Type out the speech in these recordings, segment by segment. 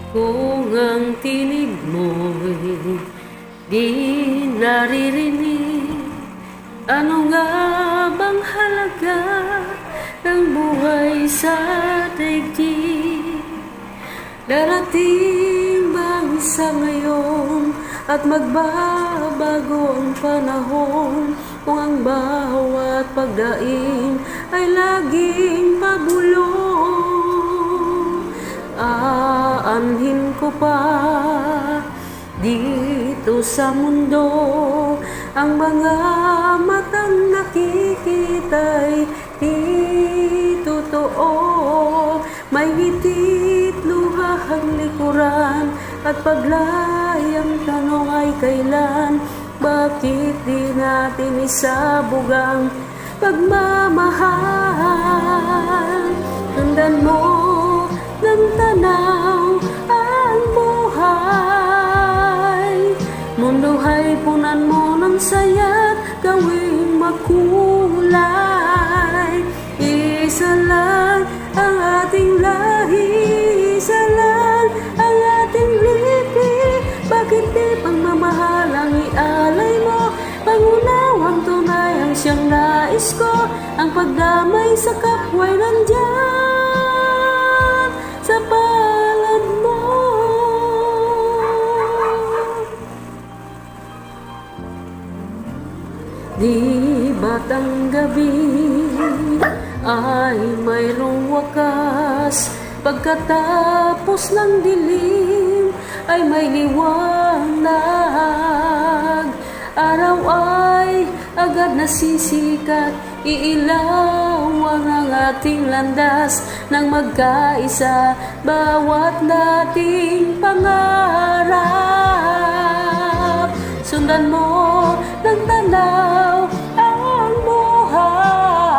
Kung ang tinig mo'y di naririnig, ano nga bang halaga ng buhay sa daigdig? Darating bang sa ngayon at magbabago ang panahon, kung ang bawat pagdaing ay laging pabulong? Aanhin ko pa dito sa mundo ang mga matang nakikita'y di totoo. May ngitit luha ang likuran at paglayang tanong ay kailan? Bakit di natin isabog ang pagmamahal? Tundan mo ng tanaw ang buhay, mundo'y punan mo ng saya't gawing makulay. Isa lang ang ating lahi, isa lang ang ating lipi. Bakit di pagmamahal ang ialay mo? Pangunawang tunay ang siyang nais ko, ang pagdamay sa kapwa'y nandyan sa palad mo. Di ba't ang gabi ay mayroong wakas? Pagkatapos ng dilim ay may liwanag. Araw ay agad nasisikat, iilawan ang ating landas ng magkaisa, bawat dating pangarap. Sundan mo ng tanaw ang buhay,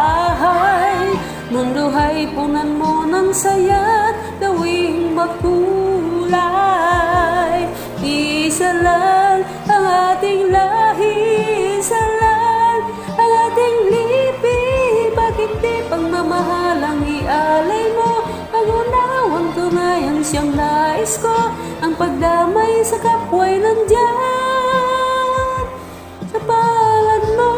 mundo'y punan mo ng saya't gawing makulay. Isa lang ang ating lahi, isa lang ang ating lipi. Bakit di pagmamahal ang ialay mo? Pangunawang tunay ang siyang nais ko, ang pagdamay sa kapwa'y nandyan sa palad mo.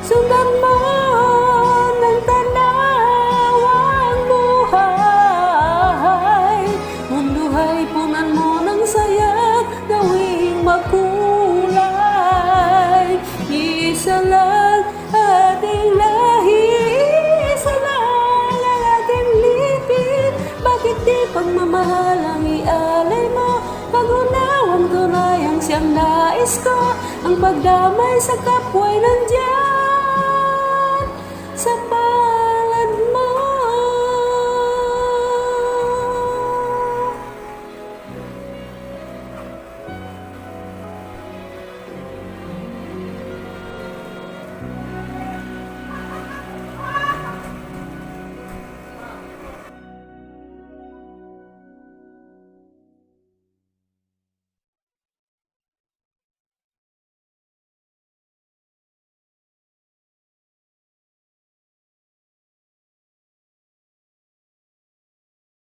Sundan mo ng tanaw ang buhay, mundo'y punan mo ng saya't gawing makulay. Isa lang ating lahi, isa lang ang ating lipid. Bakit di pagmamahal ang ialay mo? Pangunawang tunay ang siyang nais ko, ang pagdamay sa kapwa'y nandyan sa